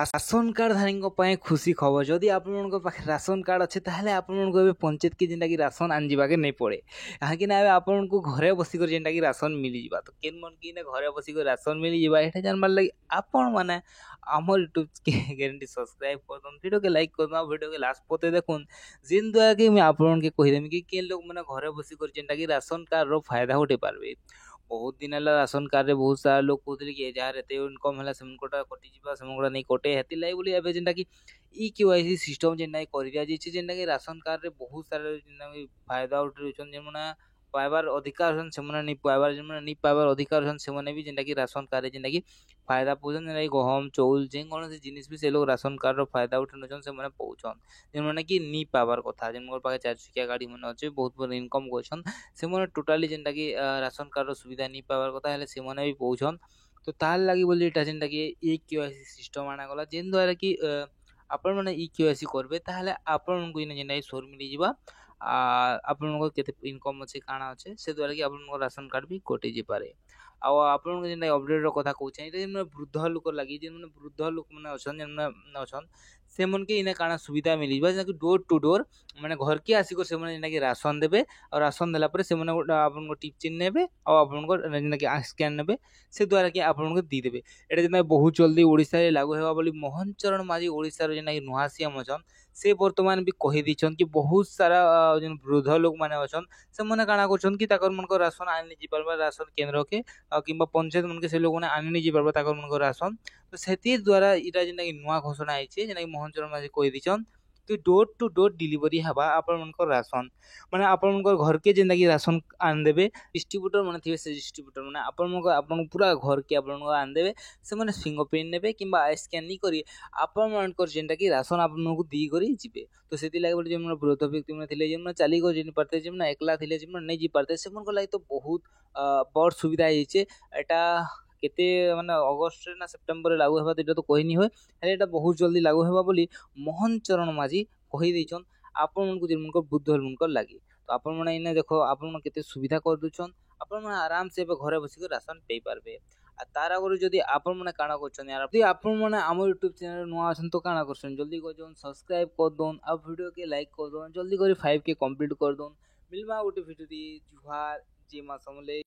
Ration କାର୍ଡଧାରୀଙ୍କ ପାଇଁ ଖୁସି ଖବର। ଯଦି ଆପଣଙ୍କ ପାଖରେ ରାସନ କାର୍ଡ ଅଛି ତାହେଲେ ଆପଣଙ୍କୁ ଏବେ ପଞ୍ଚାୟତକି ଯେନ୍ଟାକି ରାସନ ଆଣିଯିବାକେ ନାଇଁ ପଡ଼େ। କାହିଁକିନା ଏବେ ଆପଣଙ୍କୁ ଘରେ ବସିକରି ଯେନ୍ଟାକି ରାସନ ମିଳିଯିବା। ତ କେନ୍ ମନକି ଘରେ ବସିକରି ରାସନ ମିଳିଯିବା ଏଇଟା ଜାଣିବାର ଲାଗି ଆପଣମାନେ আমার यूट्यूब গ্যারেন্টি সবসক্রাইব করদন, ভিডিওকে লাইক করদন, ভিডিওকে লাস্ট পতে দেখুন যেন দ্বারা কি আমি আপনাকে কহিদেমি কি কেন লোক মানে ঘরে বসি করে যেনটা কি রাসন কার্ডর ফায়দা উঠে পারবে। बहुत दिन है राशन कार्ड रे बहुत सारा लोग कहते कि जार एते इनकम है सेमकोटा कटिजा सेमकोटा नहीं कटे हेती लाई बोली एबे जेनटा कि ई केवाईसी सिस्टम जेनटा कर दिया जे जेनटा कि राशन कार्ड रे बहुत सारा जेनटा कि फायदा उठे छन जेमना पाइबार अधिकार छन सेमना नहीं पाइबार जेमना नहीं पाइबार अधिकार छन सेमने भी जेनटा कि राशन कार्ड जेनटा कि फायदा पहुंचन जेनटा कि गहम चौल जे कौन जिनिस भी से लोग राशन कार्ड रो फायदा उठे छन सेमने पहुंचन जेमना कि नहीं पाइबार कथा जेन मोर पाखे चार चकिया गाड़ी मन अच्छे बहुत बड़ इनकम करछन सेमने टोटाली जेनटा कि राशन कार्ड रो सुविधा नहीं पाइबार कथा हेले सेमने भी पहुंचन। तो तार लगी बोली एटा जेनटा कि ई केवाईसी सिस्टम आना गला जेन द्वारा कि आपण माने ई केवाईसी करबे ताहले आपण को इन जेनटा सोर मिली जिबा आपन केते इनकम अच्छे काଣା अच्छे से द्वारा कि आपन राशन कार्ड भी कटि जे पारे। आपन जेनटा अपडेट रो कथा कहूछ जेन वृद्ध लोक लगी जेन वृद्ध लोक माने अछन जेन अछन से मन के इने काଣା सुविधा मिली बा जेना कि डोर टू डोर माने घर के आसी को से माने जेना कि राशन देबे और राशन देला परे से माने आपन को टिप चिन्ह नेबे और आपन को जेना कि स्कैन नेबे से द्वारा कि आपन को दी देबे। एटा जेना बहुत जल्दी ओडिसा रे लागू हेबा बोली मोहन चरण माझी ओडिसा रो जेना कि नुहासिया मछन से वर्तमान भी कहि दिछन कि बहुत सारा जेन वृद्ध लोक माने अछन से माने काଣା करछन कि ताकर मन को राशन आनि जी परबा राशन केंद्र के किंबा पंचायत मन के से लोग ने आनि जी परबा ताकर मन को राशन। तो सेति द्वारा इटा जेना कि नुआ घोषणा आइछे जेना कि मोहन चरण माझी कहि दिछन कि डोर टू डोर डिलीवरी हवा आपन मन को राशन माने आपन मन को घर के जेना कि राशन आन देबे डिस्ट्रीब्यूटर माने थिबे से डिस्ट्रीब्यूटर माने आपन पूरा घर के आपन को आन देबे से माने फिंगरप्रिंट नेबे किंबा स्कैन नहीं करी आपन मन को जेनटा कि राशन आपन को दी करी जिबे। तो सेति लागि बोले जेमन वृद्ध व्यक्ति माने थिले जेमन चाली को जिन परते जेमन एकला थिले जेमन नहीं जी परते से मन को लागि तो बहुत बड़ सुविधा हिचे। एटा केते माने अगस्त रे ना सितंबर रे लागू हेबा एटा तो कहि नि होय हेले एटा बहुत जल्दी लागू हेबा बोली मोहन चरण माझी कहि दैछन आपन मन को जेमन को वृद्ध मन को लागि। तो आपन माने इने देखो आपन मन केते सुविधा कर दुछन आपन माने आराम से घरे बसी के राशन पे पारबे। आ तार आगु जदि आपन माने काଣା करछन यार जदि आपन माने हमर यूट्यूब चैनल नुआ अछन तो काଣା करछन जल्दी कर जोन सब्सक्राइब कर दोन आ वीडियो के लाइक कर दोन जल्दी करी 5 के कंप्लीट कर दोन मिलबा गोटे वीडियो दी जुहार जे मा समले।